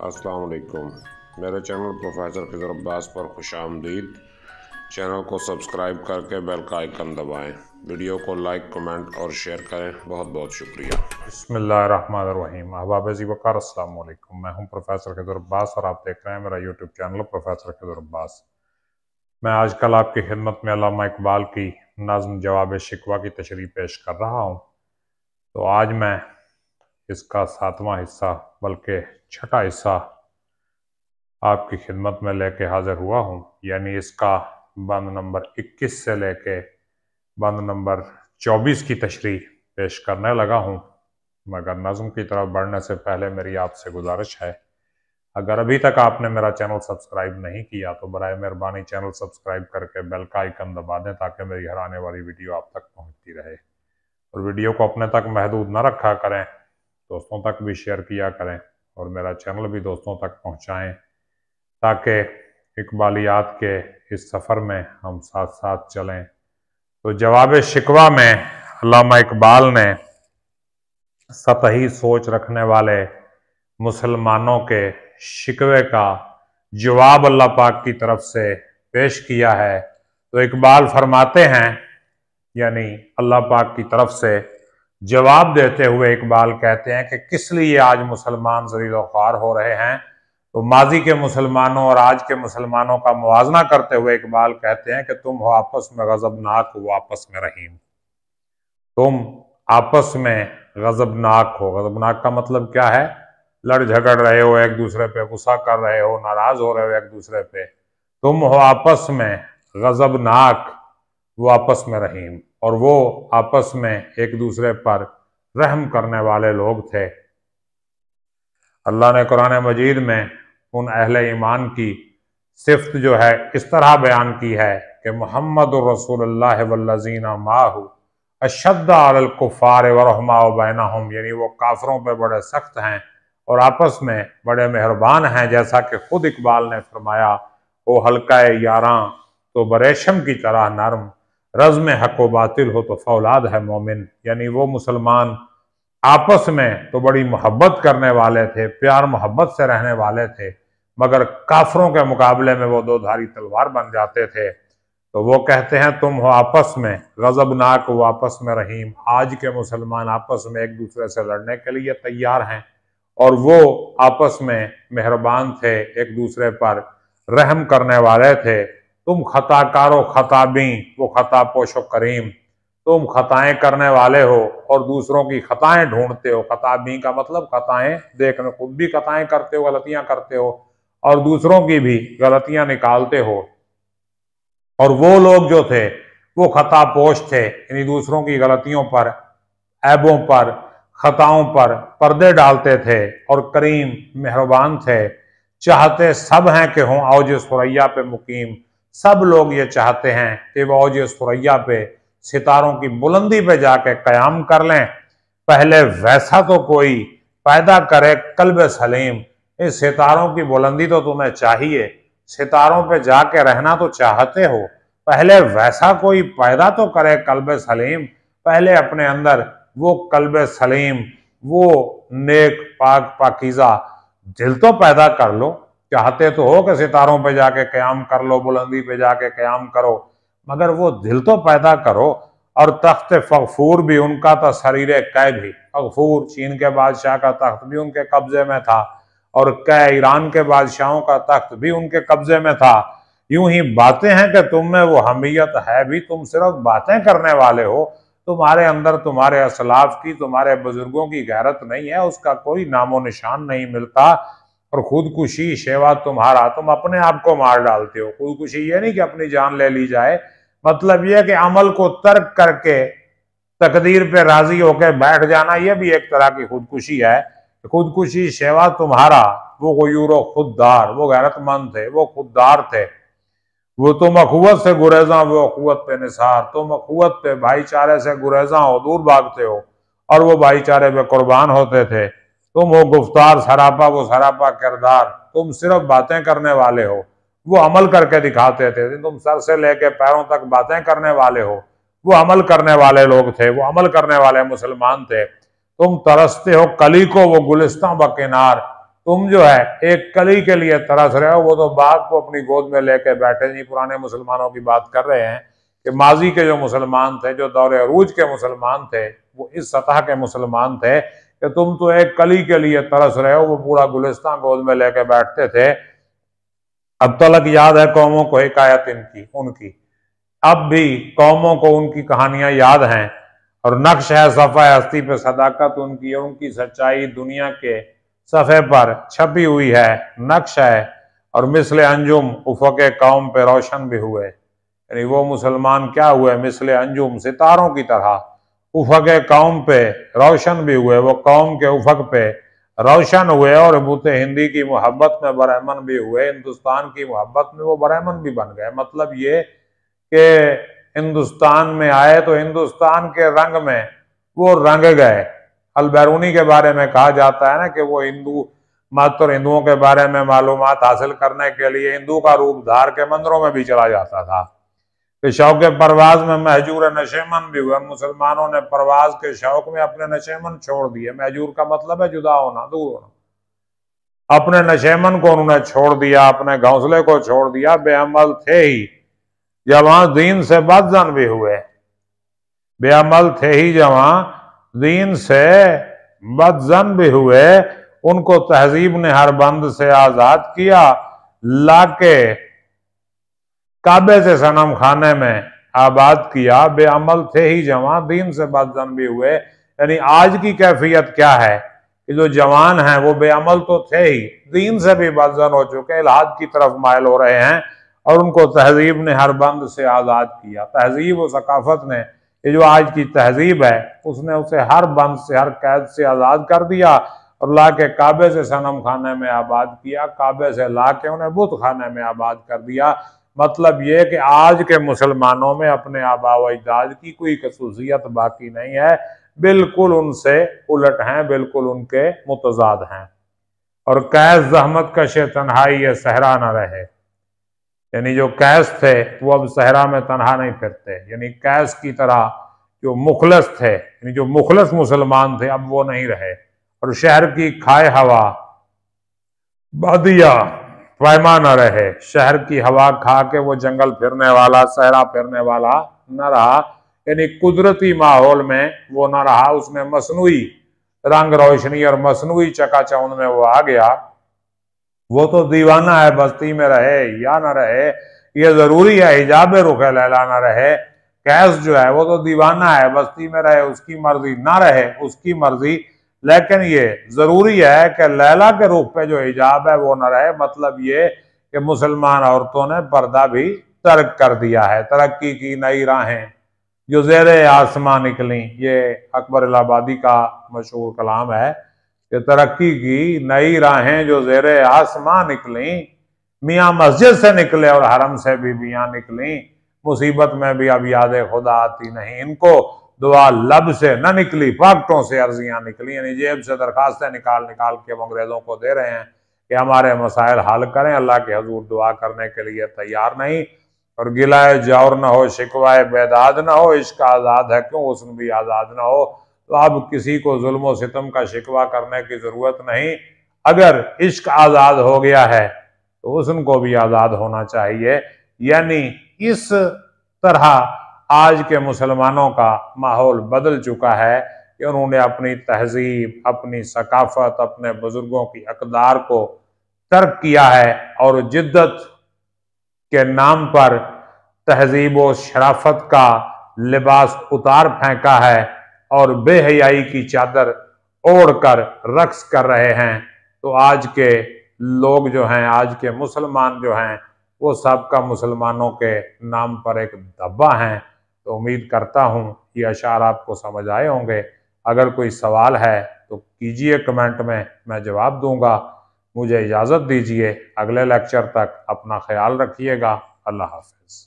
अस्सलाम वालेकुम। मेरे चैनल प्रोफेसर खिज़र अब्बास पर खुशामदीद। चैनल को सब्सक्राइब करके बेल का आइकन दबाएं। वीडियो को लाइक, कमेंट और शेयर करें। बहुत बहुत शुक्रिया। बिस्मिल्लाहिर्रहमानिर्रहीम। अहबाब ज़ीवकार अस्सलाम वालेकुम। मैं हूं प्रोफेसर खिज़र अब्बास और आप देख रहे हैं मेरा YouTube channel professor Khizar Abbas. मैं आजकल आपकी खिदमत में अल्लामा इकबाल की नज़्म जवाब शिकवा की तशरीह पेश कर रहा हूँ। तो आज मैं इसका 7वां हिस्सा बल्कि छठा हिस्सा आपकी खिदमत में लेके हाजिर हुआ हूँ। यानी इसका बंद नंबर 21 से लेके बंद नंबर 24 की तशरीह पेश करने लगा हूँ। मगर नज़्म की तरफ बढ़ने से पहले मेरी आपसे गुजारिश है, अगर अभी तक आपने मेरा चैनल सब्सक्राइब नहीं किया तो बराए मेहरबानी चैनल सब्सक्राइब करके बेल का आइकन दबा दें ताकि मेरी हर आने वाली वीडियो आप तक पहुंचती रहे। और वीडियो को अपने तक महदूद न रखा करें, दोस्तों तक भी शेयर किया करें और मेरा चैनल भी दोस्तों तक पहुंचाएं ताकि इकबालियात के इस सफ़र में हम साथ साथ चलें। तो जवाब शिकवा में अल्लामा इकबाल ने सतही सोच रखने वाले मुसलमानों के शिकवे का जवाब अल्लाह पाक की तरफ से पेश किया है। तो इकबाल फरमाते हैं, यानी अल्लाह पाक की तरफ से जवाब देते हुए इकबाल कहते हैं कि किस लिए आज मुसलमान ज़लील ख्वार हो रहे हैं। तो माजी के मुसलमानों और आज के मुसलमानों का मुवाजना करते हुए इकबाल कहते हैं कि तुम हो आपस में गज़बनाक, वो आपस में रहीम। तुम आपस में गज़बनाक हो। गज़बनाक का मतलब क्या है? लड़ झगड़ रहे हो, एक दूसरे पे गुस्सा कर रहे हो, नाराज हो रहे हो एक दूसरे पे। तुम हो आपस में गज़बनाक, वो आपस में रहीम। और वो आपस में एक दूसरे पर रहम करने वाले लोग थे। अल्लाह ने कुरान मजीद में उन अहले ईमान की सिफ्त जो है इस तरह बयान की है कि मुहम्मदुर रसूलुल्लाह वल्लज़ीना माहू अशद्द अलल कुफ़ार व रहमाउ बैनहुम, यानी वो काफरों पे बड़े सख्त हैं और आपस में बड़े मेहरबान हैं। जैसा कि खुद इकबाल ने फरमाया, वो हल्का यारां तो बरेशम की तरह नरम, रज़्म हक व बातिल हो तो फौलाद है मोमिन। यानी वो मुसलमान आपस में तो बड़ी मोहब्बत करने वाले थे, प्यार मोहब्बत से रहने वाले थे, मगर काफरों के मुकाबले में वो दो धारी तलवार बन जाते थे। तो वो कहते हैं तुम हो आपस में गज़बनाक, वो आपस में रहीम। आज के मुसलमान आपस में एक दूसरे से लड़ने के लिए तैयार हैं और वो आपस में मेहरबान थे, एक दूसरे पर रहम करने वाले थे। तुम खताकारो खताबी, वो खता पोशो करीम। तुम खताएं करने वाले हो और दूसरों की खताएं ढूंढते हो। खताबी का मतलब खताएं देखने, खुद भी खताएं करते हो, गलतियां करते हो और दूसरों की भी गलतियां निकालते हो। और वो लोग जो थे वो खता पोश थे, यानी दूसरों की गलतियों पर, ऐबों पर, खताओं पर पर्दे डालते थे और करीम मेहरबान थे। चाहते सब हैं कि हों औज सुरैया पे मुकीम। सब लोग ये चाहते हैं कि वो औज सुरैया पे, सितारों की बुलंदी पे जाके कयाम कर लें। पहले वैसा तो कोई पैदा करे कल्ब सलीम। इस सितारों की बुलंदी तो तुम्हें चाहिए, सितारों पे जाके रहना तो चाहते हो, पहले वैसा कोई पैदा तो करे कल्ब सलीम। पहले अपने अंदर वो कल्ब सलीम, वो नेक पाक पाकीज़ा दिल तो पैदा कर लो। चाहते तो हो कि सितारों पे जाके क़याम कर लो, बुलंदी पे जाके क़याम करो, मगर वो दिल तो पैदा करो। और तख्त फ़गफूर भी उनका था, शरीर कै भी। फ़गफूर चीन के बादशाह का तख्त भी उनके कब्जे में था और कै ईरान के बादशाहों का तख्त भी उनके कब्जे में था। यूं ही बातें हैं कि तुम में वो हमीयत है भी, तुम सिर्फ बातें करने वाले हो। तुम्हारे अंदर तुम्हारे असलाफ की, तुम्हारे बुजुर्गों की गैरत नहीं है, उसका कोई नामो निशान नहीं मिलता। और खुदकुशी शेवा तुम्हारा, तुम अपने आप को मार डालते हो। खुदकुशी ये नहीं कि अपनी जान ले ली जाए, मतलब यह कि अमल को तर्क करके तकदीर पे राजी होकर बैठ जाना, यह भी एक तरह की खुदकुशी है। खुदकुशी शेवा तुम्हारा, वो गुयूरो खुददार, वो गैरतमंद थे, वो खुददार थे। वो तुम अखुवत से गुरेजा, वो अखुवत पे निसार। तुम अखुवत पे, भाईचारे से गुरेजा हो, दूर भागते हो और वो भाईचारे पे कुर्बान होते थे। तुम हो गुफ्तार सरापा, वो सरापा किरदार। तुम सिर्फ बातें करने वाले हो, वो अमल करके दिखाते थे। तुम सर से लेके पैरों तक बातें करने वाले हो, वो अमल करने वाले लोग थे, वो अमल करने वाले मुसलमान थे। तुम तरसते हो कली को, वो गुलिस्तां बकिनार। तुम जो है एक कली के लिए तरस रहे हो, वो तो बाघ को अपनी गोद में लेके बैठे। जी पुराने मुसलमानों की बात कर रहे हैं कि माजी के जो मुसलमान थे, जो दौरे अरूज के मुसलमान थे, वो इस सतह के मुसलमान थे कि तुम तो एक कली के लिए तरस रहे हो, वो पूरा गुलिस्तान गोद में लेके बैठते थे। अब तलक याद है कौमों को हिकायत इनकी उनकी, अब भी कौमों को उनकी कहानियां याद हैं, और नक्श है सफ़ा हस्ती पे सदाकत उनकी, और उनकी सच्चाई दुनिया के सफ़े पर छपी हुई है, नक्श है। और मिसले अंजुम उफ़क़े कौम पे रोशन भी हुए, यानी वो मुसलमान क्या हुए, मिसले अंजुम सितारों की तरह उफ़क़े कौम पे रोशन भी हुए, वो कौम के उफ़क़ पे रोशन हुए, और बूते हिंदी की मोहब्बत में बरहमन भी हुए, हिंदुस्तान की मोहब्बत में वो बरहमन भी बन गए। मतलब ये कि हिंदुस्तान में आए तो हिंदुस्तान के रंग में वो रंग गए। अल बैरूनी के बारे में कहा जाता है ना कि वो हिंदू मत और हिंदुओं के बारे में मालूमात हासिल करने के लिए हिंदू का रूप धार के मंदिरों में भी चला जाता था। कि शौक परवाज में महजूर नशेमन भी हुए, मुसलमानों ने परवाज के शौक में अपने नशेमन छोड़ दिए। महजूर का मतलब है जुदा होना, दूर होना। अपने नशेमन को उन्होंने छोड़ दिया, अपने घोंसले को छोड़ दिया। बेअमल थे ही जवां दीन से बदजन भी हुए, बेअमल थे ही जवां दीन से बदजन भी हुए। उनको तहजीब ने हर बंद से आजाद किया, लाके काबे से सनम खाने में आबाद किया। बेअमल थे ही जवां दीन से बदजन भी हुए, यानी आज की कैफियत क्या है कि जो जवान हैं वो बेअमल तो थे ही, दीन से भी बदजन हो चुके, इल्हाद की तरफ मायल हो रहे हैं, और उनको तहजीब ने हर बंद से आज़ाद किया। तहजीब और सकाफत ने, ये जो आज की तहजीब है, उसने उसे हर बंद से, हर कैद से आज़ाद कर दिया, और ला के काबे से सनम खाने में आबाद किया, काबे से ला के उन्हें बुत खाने में आबाद कर दिया। मतलब ये कि आज के मुसलमानों में अपने आबा व अजदाद की कोई खसूसियत बाकी नहीं है, बिल्कुल उनसे उलट हैं, बिल्कुल उनके मुतजाद हैं। और कैस जहमत कशे तन्हाई ये सहरा न रहे, यानी जो कैस थे वो अब सहरा में तन्हा नहीं फिरते, यानी कैस की तरह जो मुखलस थे, यानी जो मुखलस मुसलमान थे, अब वो नहीं रहे। और शहर की खाए हवा बादिया पैमा न रहे, शहर की हवा खा के वो जंगल फिरने वाला, सहरा फिरने वाला न रहा, यानी कुदरती माहौल में वो न रहा। उसमें मसनूई रंग रोशनी और मसनूई चकाचौंध में वो आ गया। वो तो दीवाना है, बस्ती में रहे या न रहे ये जरूरी है, हिजाब रुखे लैला न रहे। कैस जो है वो तो दीवाना है, बस्ती में रहे उसकी मर्जी, ना रहे उसकी मर्जी, लेकिन ये जरूरी है कि लैला के रूप पे जो हिजाब है वो न रहे। मतलब ये कि मुसलमान औरतों ने पर्दा भी तर्क कर दिया है। तरक्की की नई राहें जो ज़ेरे आसमां निकली, ये अकबर इलाहाबादी का मशहूर कलाम है कि तरक्की की नई राहें जो ज़ेरे आसमां निकली, मियाँ मस्जिद से निकले और हरम से बीबियां निकली, मुसीबत में भी अब याद खुदा आती नहीं इनको, दुआ लब से न निकली फाकटों से अर्जियां निकली, यानी जेब से दरखास्तें निकाल निकाल के अंग्रेजों को दे रहे हैं कि हमारे मसाइल हल करें, अल्लाह के हजूर दुआ करने के लिए तैयार नहीं। और गिलाए जौर न हो, शिकवाए बेदाद न हो, इश्क आज़ाद है क्यों हुस्न भी आज़ाद न हो। तो अब किसी को जुल्म और सितम का शिकवा करने की जरूरत नहीं, अगर इश्क आज़ाद हो गया है तो हुस्न को भी आज़ाद होना चाहिए। यानी इस तरह आज के मुसलमानों का माहौल बदल चुका है कि उन्होंने अपनी तहजीब, अपनी सकाफत, अपने बुजुर्गों की अकदार को तर्क किया है, और जिद्दत के नाम पर तहजीब व शराफत का लिबास उतार फेंका है, और बेहयाई की चादर ओढ़कर रक्स कर रहे हैं। तो आज के लोग जो हैं, आज के मुसलमान जो हैं, वो सबका मुसलमानों के नाम पर एक धब्बा हैं। तो उम्मीद करता हूँ ये अशार आपको समझ आए होंगे। अगर कोई सवाल है तो कीजिए कमेंट में, मैं जवाब दूंगा। मुझे इजाज़त दीजिए, अगले लेक्चर तक अपना ख्याल रखिएगा। अल्लाह हाफ़िज़।